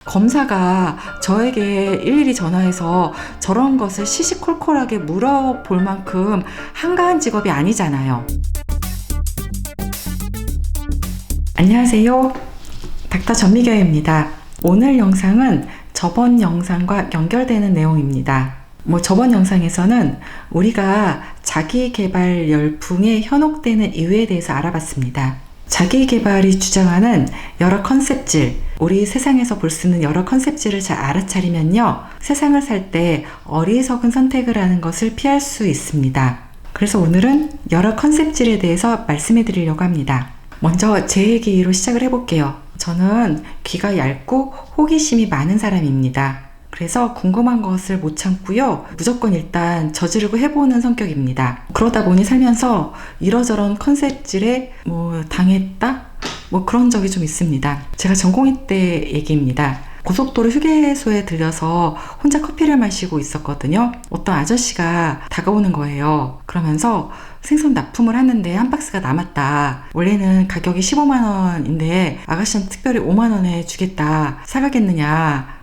검사가 저에게 일일이 전화해서 저런 것을 시시콜콜하게 물어볼 만큼 한가한 직업이 아니잖아요. 안녕하세요. 닥터 전미경입니다. 오늘 영상은 저번 영상과 연결되는 내용입니다. 저번 영상에서는 우리가 자기계발 열풍에 현혹되는 이유에 대해서 알아봤습니다. 자기계발이 주장하는 여러 컨셉질, 우리 세상에서 볼 수 있는 여러 컨셉질을 잘 알아차리면요, 세상을 살 때 어리석은 선택을 하는 것을 피할 수 있습니다. 그래서 오늘은 여러 컨셉질에 대해서 말씀해 드리려고 합니다. 먼저 제 얘기로 시작을 해볼게요. 저는 귀가 얇고 호기심이 많은 사람입니다. 그래서 궁금한 것을 못 참고요, 무조건 일단 저지르고 해보는 성격입니다. 그러다 보니 살면서 이러저런 컨셉질에 당했다? 그런 적이 좀 있습니다. 제가 전공의 때 얘기입니다. 고속도로 휴게소에 들려서 혼자 커피를 마시고 있었거든요. 어떤 아저씨가 다가오는 거예요. 그러면서 생선 납품을 하는데 한 박스가 남았다. 원래는 가격이 15만 원인데 아가씨한테 특별히 5만 원에 주겠다. 사가겠느냐.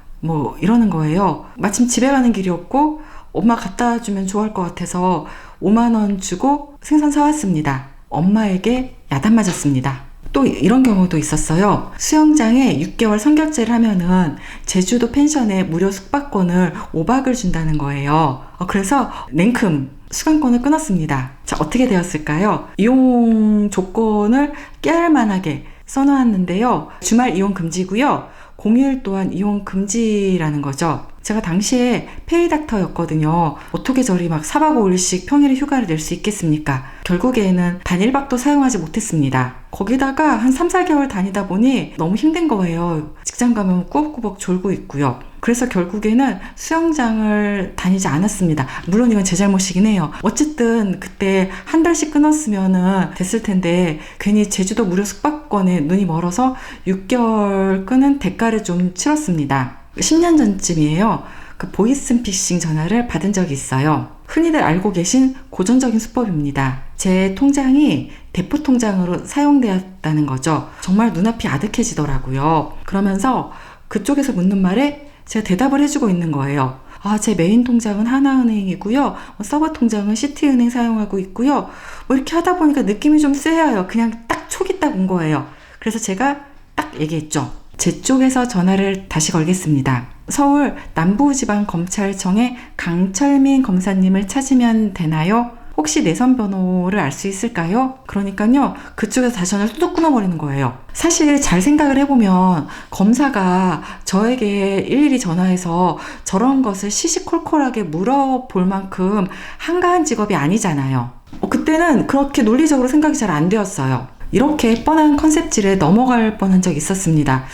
이러는 거예요. 마침 집에 가는 길이었고 엄마 갖다 주면 좋아할 것 같아서 5만 원 주고 생선 사왔습니다. 엄마에게 야단 맞았습니다. 또 이런 경우도 있었어요. 수영장에 6개월 선결제를 하면은 제주도 펜션에 무료 숙박권을 5박을 준다는 거예요. 그래서 냉큼 수강권을 끊었습니다. 자, 어떻게 되었을까요? 이용 조건을 깨알만하게 써놓았는데요. 주말 이용 금지고요. 공휴일 또한 이용 금지라는 거죠. 제가 당시에 페이닥터였거든요. 어떻게 저리 4박 5일씩 평일에 휴가를 낼 수 있겠습니까? 결국에는 단 1박도 사용하지 못했습니다. 거기다가 한 3, 4개월 다니다 보니 너무 힘든 거예요. 직장 가면 꾸벅꾸벅 졸고 있고요. 그래서 결국에는 수영장을 다니지 않았습니다. 물론 이건 제 잘못이긴 해요. 어쨌든 그때 한 달씩 끊었으면 됐을 텐데 괜히 제주도 무료 숙박권에 눈이 멀어서 6개월 끊은 대가를 좀 치렀습니다. 10년 전쯤이에요. 그 보이스피싱 전화를 받은 적이 있어요. 흔히들 알고 계신 고전적인 수법입니다. 제 통장이 대포 통장으로 사용되었다는 거죠. 정말 눈앞이 아득해지더라고요. 그러면서 그쪽에서 묻는 말에 제가 대답을 해주고 있는 거예요. 제 메인 통장은 하나은행이고요. 서버 통장은 시티은행 사용하고 있고요. 이렇게 하다 보니까 느낌이 좀 쎄해요. 그냥 딱 촉이 딱 온 거예요. 그래서 제가 딱 얘기했죠. 제 쪽에서 전화를 다시 걸겠습니다. 서울 남부지방검찰청의 강철민 검사님을 찾으면 되나요? 혹시 내선 번호를 알 수 있을까요? 그러니까요, 그쪽에서 다시 전화를 뚝뚝 끊어버리는 거예요. 사실 잘 생각을 해보면 검사가 저에게 일일이 전화해서 저런 것을 시시콜콜하게 물어볼 만큼 한가한 직업이 아니잖아요. 그때는 그렇게 논리적으로 생각이 잘 안 되었어요. 이렇게 뻔한 컨셉질에 넘어갈 뻔한 적이 있었습니다.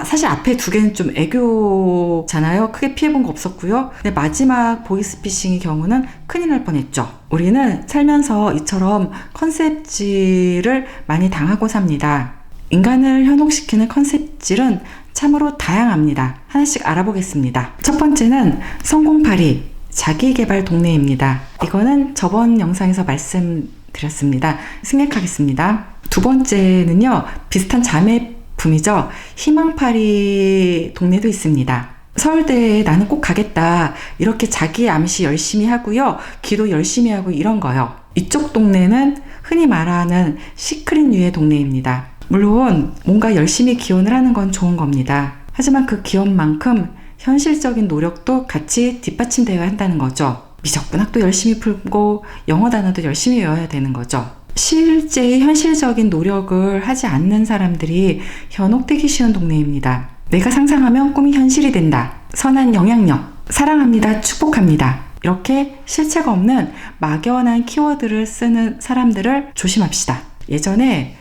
사실 앞에 두 개는 좀 애교잖아요. 크게 피해본 거 없었고요. 근데 마지막 보이스피싱의 경우는 큰일 날 뻔했죠. 우리는 살면서 이처럼 컨셉질을 많이 당하고 삽니다. 인간을 현혹시키는 컨셉질은 참으로 다양합니다. 하나씩 알아보겠습니다. 첫 번째는 성공파리, 자기계발 동네입니다. 이거는 저번 영상에서 말씀드렸습니다. 생략하겠습니다. 두 번째는요, 비슷한 자매품이죠. 희망파리 동네도 있습니다. 서울대에 나는 꼭 가겠다, 이렇게 자기 암시 열심히 하고요, 기도 열심히 하고 이런 거요. 이쪽 동네는 흔히 말하는 시크릿류의 동네입니다. 물론 뭔가 열심히 기원을 하는 건 좋은 겁니다. 하지만 그 기원만큼 현실적인 노력도 같이 뒷받침되어야 한다는 거죠. 미적분학도 열심히 풀고 영어 단어도 열심히 외워야 되는 거죠. 실제 현실적인 노력을 하지 않는 사람들이 현혹되기 쉬운 동네입니다. 내가 상상하면 꿈이 현실이 된다. 선한 영향력, 사랑합니다, 축복합니다. 이렇게 실체가 없는 막연한 키워드를 쓰는 사람들을 조심합시다. 예전에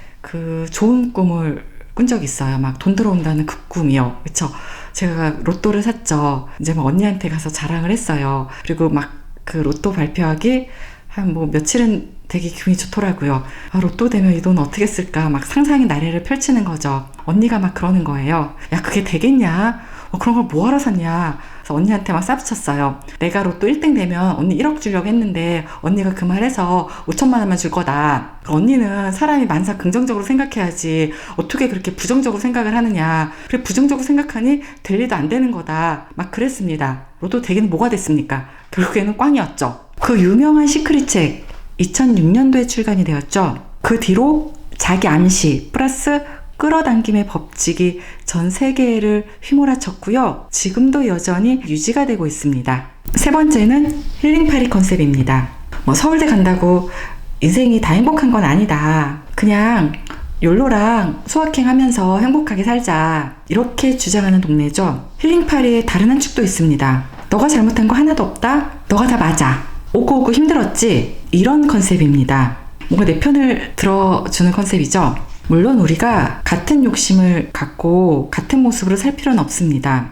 좋은 꿈을 꾼 적이 있어요. 돈 들어온다는 그 꿈이요. 그쵸? 제가 로또를 샀죠. 이제 언니한테 가서 자랑을 했어요. 그리고 그 로또 발표하기 한 며칠은 되게 기분이 좋더라고요. 로또 되면 이 돈 어떻게 쓸까 상상의 나래를 펼치는 거죠. 언니가 그러는 거예요. 야, 그게 되겠냐? 그런 걸 뭐하러 샀냐? 그래서 언니한테 막 쌉쳤어요. 내가 로또 1등 되면 언니 1억 주려고 했는데 언니가 그 말해서 5천만 원만 줄 거다. 언니는 사람이 만사 긍정적으로 생각해야지 어떻게 그렇게 부정적으로 생각을 하느냐. 그래 부정적으로 생각하니 될 일도 안 되는 거다. 막 그랬습니다. 로또 되긴 뭐가 됐습니까? 결국에는 꽝이었죠. 그 유명한 시크릿 책 2006년도에 출간이 되었죠. 그 뒤로 자기 암시 플러스 끌어당김의 법칙이 전 세계를 휘몰아쳤고요. 지금도 여전히 유지가 되고 있습니다. 세 번째는 힐링파리 컨셉입니다. 서울대 간다고 인생이 다 행복한 건 아니다. 그냥 욜로랑 소확행 하면서 행복하게 살자. 이렇게 주장하는 동네죠. 힐링파리의 다른 한 축도 있습니다. 너가 잘못한 거 하나도 없다. 너가 다 맞아. 오고 힘들었지. 이런 컨셉입니다. 뭔가 내 편을 들어주는 컨셉이죠. 물론 우리가 같은 욕심을 갖고 같은 모습으로 살 필요는 없습니다.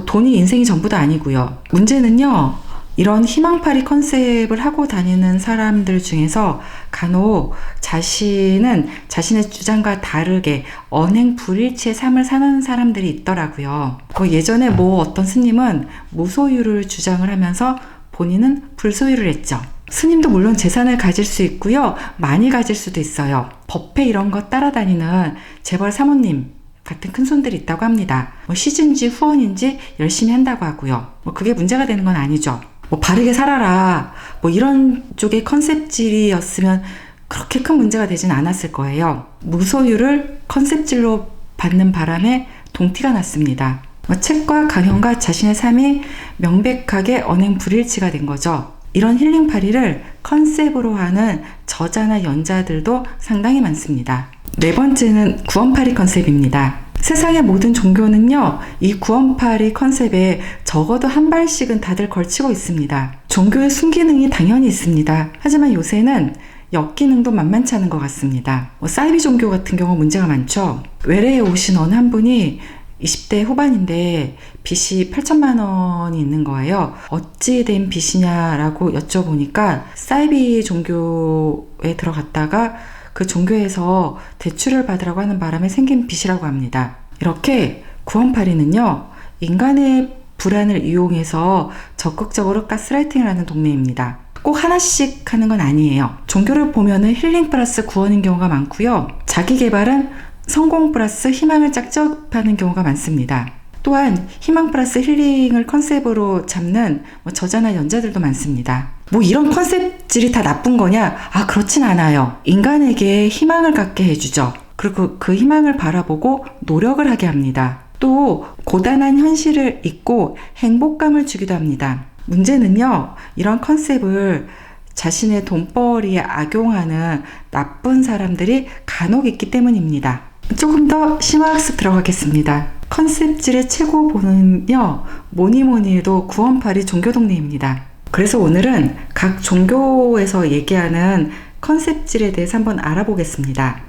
돈이 인생이 전부도 아니고요. 문제는요, 이런 희망파리 컨셉을 하고 다니는 사람들 중에서 간혹 자신은 자신의 주장과 다르게 언행불일치의 삶을 사는 사람들이 있더라고요. 예전에 어떤 스님은 무소유를 주장을 하면서 본인은 불소유를 했죠. 스님도 물론 재산을 가질 수 있고요. 많이 가질 수도 있어요. 법회 이런 거 따라다니는 재벌 사모님 같은 큰손들이 있다고 합니다. 시즌지 후원인지 열심히 한다고 하고요. 그게 문제가 되는 건 아니죠. 바르게 살아라. 이런 쪽의 컨셉질이었으면 그렇게 큰 문제가 되진 않았을 거예요. 무소유를 컨셉질로 받는 바람에 동티가 났습니다. 책과 강연과 자신의 삶이 명백하게 언행불일치가 된 거죠. 이런 힐링파리를 컨셉으로 하는 저자나 연자들도 상당히 많습니다. 네 번째는 구원파리 컨셉입니다. 세상의 모든 종교는요, 이 구원파리 컨셉에 적어도 한 발씩은 다들 걸치고 있습니다. 종교의 순기능이 당연히 있습니다. 하지만 요새는 역기능도 만만치 않은 것 같습니다. 사이비 종교 같은 경우 문제가 많죠. 외래에 오신 어느 한 분이 20대 후반인데 빚이 8천만 원이 있는 거예요. 어찌 된 빚이냐라고 여쭤보니까 사이비 종교에 들어갔다가 그 종교에서 대출을 받으라고 하는 바람에 생긴 빚이라고 합니다. 이렇게 구원파리는요, 인간의 불안을 이용해서 적극적으로 가스라이팅을 하는 동네입니다. 꼭 하나씩 하는 건 아니에요. 종교를 보면은 힐링 플러스 구원인 경우가 많고요. 자기 개발은 성공 플러스 희망을 짝접하는 경우가 많습니다. 또한 희망 플러스 힐링을 컨셉으로 잡는 저자나 연자들도 많습니다. 이런 컨셉질이 다 나쁜 거냐? 그렇진 않아요. 인간에게 희망을 갖게 해주죠. 그리고 그 희망을 바라보고 노력을 하게 합니다. 또 고단한 현실을 잊고 행복감을 주기도 합니다. 문제는요, 이런 컨셉을 자신의 돈벌이에 악용하는 나쁜 사람들이 간혹 있기 때문입니다. 조금 더 심화학습 들어가겠습니다. 컨셉질의 최고본은요, 뭐니 해도 구원파리 종교동네입니다. 그래서 오늘은 각 종교에서 얘기하는 컨셉질에 대해서 한번 알아보겠습니다.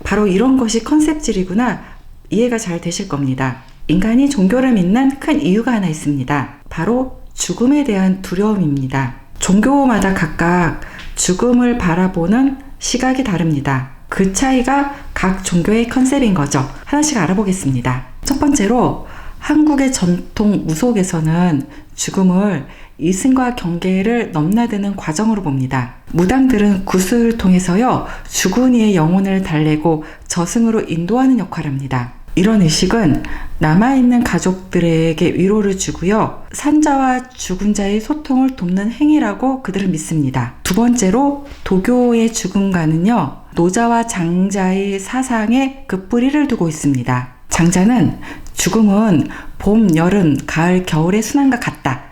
바로 이런 것이 컨셉질이구나, 이해가 잘 되실 겁니다. 인간이 종교를 믿는 큰 이유가 하나 있습니다. 바로 죽음에 대한 두려움입니다. 종교마다 각각 죽음을 바라보는 시각이 다릅니다. 그 차이가 각 종교의 컨셉인 거죠. 하나씩 알아보겠습니다. 첫 번째로 한국의 전통 무속에서는 죽음을 이승과 경계를 넘나드는 과정으로 봅니다. 무당들은 구슬을 통해서요, 죽은 이의 영혼을 달래고 저승으로 인도하는 역할을 합니다. 이런 의식은 남아있는 가족들에게 위로를 주고요, 산자와 죽은 자의 소통을 돕는 행위라고 그들은 믿습니다. 두 번째로 도교의 죽음과는요, 노자와 장자의 사상에 그 뿌리를 두고 있습니다. 장자는 죽음은 봄, 여름, 가을, 겨울의 순환과 같다,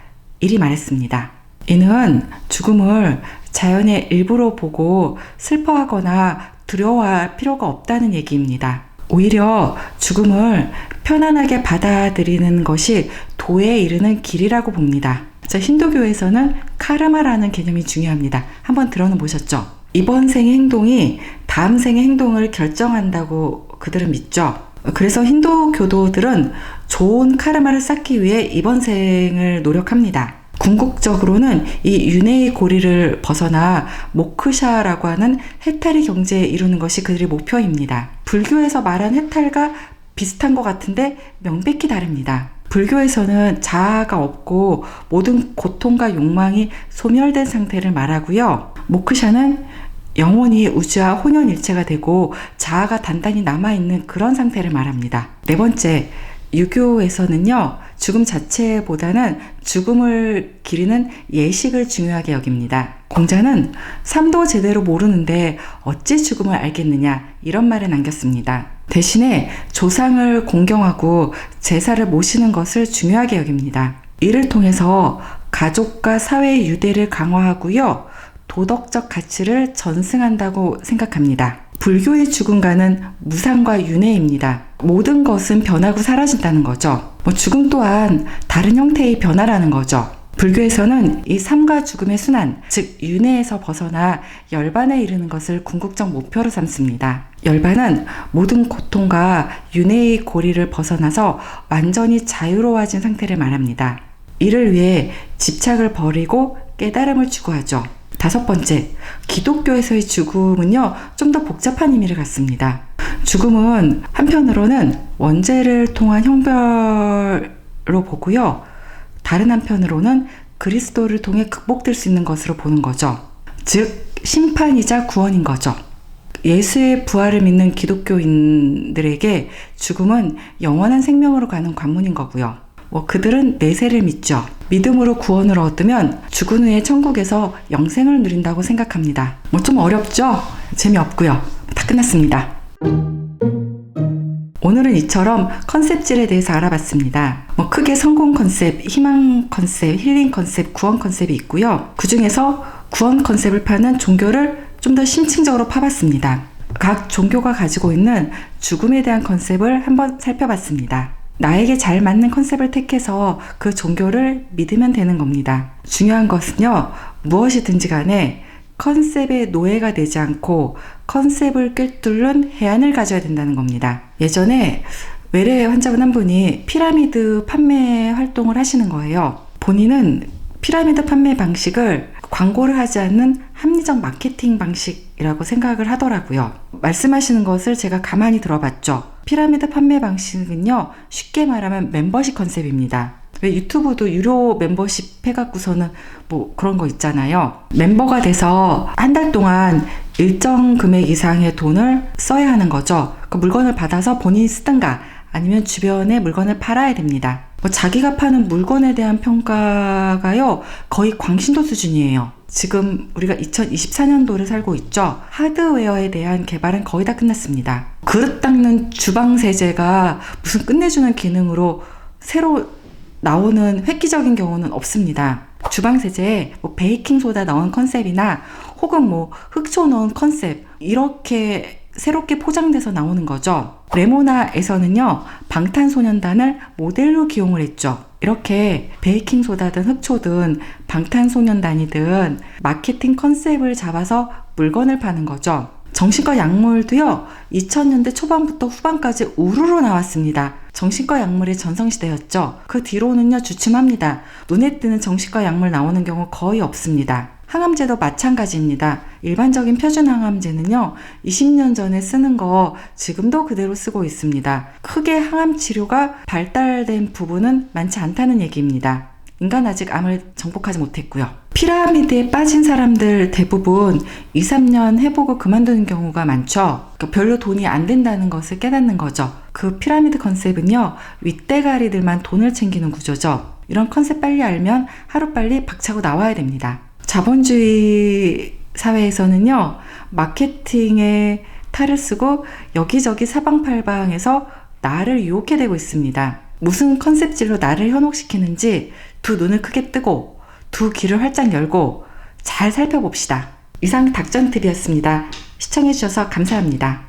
이리 말했습니다. 이는 죽음을 자연의 일부로 보고 슬퍼하거나 두려워할 필요가 없다는 얘기입니다. 오히려 죽음을 편안하게 받아들이는 것이 도에 이르는 길이라고 봅니다. 힌두교에서는 카르마라는 개념이 중요합니다. 한번 들어는 보셨죠? 이번 생의 행동이 다음 생의 행동을 결정한다고 그들은 믿죠. 그래서 힌두교도들은 좋은 카르마를 쌓기 위해 이번 생을 노력합니다. 궁극적으로는 이 윤회의 고리를 벗어나 모크샤라고 하는 해탈의 경지에 이루는 것이 그들의 목표입니다. 불교에서 말한 해탈과 비슷한 것 같은데 명백히 다릅니다. 불교에서는 자아가 없고 모든 고통과 욕망이 소멸된 상태를 말하고요. 모크샤는 영원히 우주와 혼연일체가 되고 자아가 단단히 남아있는 그런 상태를 말합니다. 네 번째, 유교에서는요, 죽음 자체보다는 죽음을 기리는 예식을 중요하게 여깁니다. 공자는 삶도 제대로 모르는데 어찌 죽음을 알겠느냐, 이런 말을 남겼습니다. 대신에 조상을 공경하고 제사를 모시는 것을 중요하게 여깁니다. 이를 통해서 가족과 사회의 유대를 강화하고요, 도덕적 가치를 전승한다고 생각합니다. 불교의 죽음과는 무상과 윤회입니다. 모든 것은 변하고 사라진다는 거죠. 죽음 또한 다른 형태의 변화라는 거죠. 불교에서는 이 삶과 죽음의 순환, 즉 윤회에서 벗어나 열반에 이르는 것을 궁극적 목표로 삼습니다. 열반은 모든 고통과 윤회의 고리를 벗어나서 완전히 자유로워진 상태를 말합니다. 이를 위해 집착을 버리고 깨달음을 추구하죠. 다섯 번째, 기독교에서의 죽음은요, 좀 더 복잡한 의미를 갖습니다. 죽음은 한편으로는 원죄를 통한 형벌로 보고요, 다른 한편으로는 그리스도를 통해 극복될 수 있는 것으로 보는 거죠. 즉, 심판이자 구원인 거죠. 예수의 부활을 믿는 기독교인들에게 죽음은 영원한 생명으로 가는 관문인 거고요. 그들은 내세를 믿죠. 믿음으로 구원을 얻으면 죽은 후에 천국에서 영생을 누린다고 생각합니다. 좀 어렵죠? 재미없고요. 다 끝났습니다. 오늘은 이처럼 컨셉질에 대해서 알아봤습니다. 크게 성공 컨셉, 희망 컨셉, 힐링 컨셉, 구원 컨셉이 있고요. 그 중에서 구원 컨셉을 파는 종교를 좀 더 심층적으로 파봤습니다. 각 종교가 가지고 있는 죽음에 대한 컨셉을 한번 살펴봤습니다. 나에게 잘 맞는 컨셉을 택해서 그 종교를 믿으면 되는 겁니다. 중요한 것은요, 무엇이든지 간에 컨셉의 노예가 되지 않고 컨셉을 꿰뚫는 해안을 가져야 된다는 겁니다. 예전에 외래 환자분 한 분이 피라미드 판매 활동을 하시는 거예요. 본인은 피라미드 판매 방식을 광고를 하지 않는 합리적 마케팅 방식이라고 생각을 하더라고요. 말씀하시는 것을 제가 가만히 들어봤죠. 피라미드 판매 방식은요, 쉽게 말하면 멤버십 컨셉입니다. 왜 유튜브도 유료 멤버십 해갖고서는 그런 거 있잖아요. 멤버가 돼서 한 달 동안 일정 금액 이상의 돈을 써야 하는 거죠. 그 물건을 받아서 본인이 쓰든가 아니면 주변에 물건을 팔아야 됩니다. 자기가 파는 물건에 대한 평가가요, 거의 광신도 수준이에요. 지금 우리가 2024년도를 살고 있죠. 하드웨어에 대한 개발은 거의 다 끝났습니다. 그릇 닦는 주방 세제가 무슨 끝내주는 기능으로 새로 나오는 획기적인 경우는 없습니다. 주방 세제에 베이킹소다 넣은 컨셉이나 혹은 흑초 넣은 컨셉, 이렇게 새롭게 포장돼서 나오는 거죠. 레모나에서는요, 방탄소년단을 모델로 기용을 했죠. 이렇게 베이킹소다든 흑초든 방탄소년단이든 마케팅 컨셉을 잡아서 물건을 파는 거죠. 정신과 약물도요, 2000년대 초반부터 후반까지 우르르 나왔습니다. 정신과 약물의 전성시대였죠. 그 뒤로는요, 주춤합니다. 눈에 띄는 정신과 약물 나오는 경우 거의 없습니다. 항암제도 마찬가지입니다. 일반적인 표준 항암제는요, 20년 전에 쓰는 거 지금도 그대로 쓰고 있습니다. 크게 항암 치료가 발달된 부분은 많지 않다는 얘기입니다. 인간 아직 암을 정복하지 못했고요. 피라미드에 빠진 사람들 대부분 2, 3년 해보고 그만두는 경우가 많죠. 별로 돈이 안 된다는 것을 깨닫는 거죠. 그 피라미드 컨셉은요, 윗대가리들만 돈을 챙기는 구조죠. 이런 컨셉 빨리 알면 하루빨리 박차고 나와야 됩니다. 자본주의 사회에서는요, 마케팅에 탈을 쓰고 여기저기 사방팔방에서 나를 유혹해대고 있습니다. 무슨 컨셉질로 나를 현혹시키는지 두 눈을 크게 뜨고 두 귀를 활짝 열고 잘 살펴봅시다. 이상 닥전TV였습니다. 시청해주셔서 감사합니다.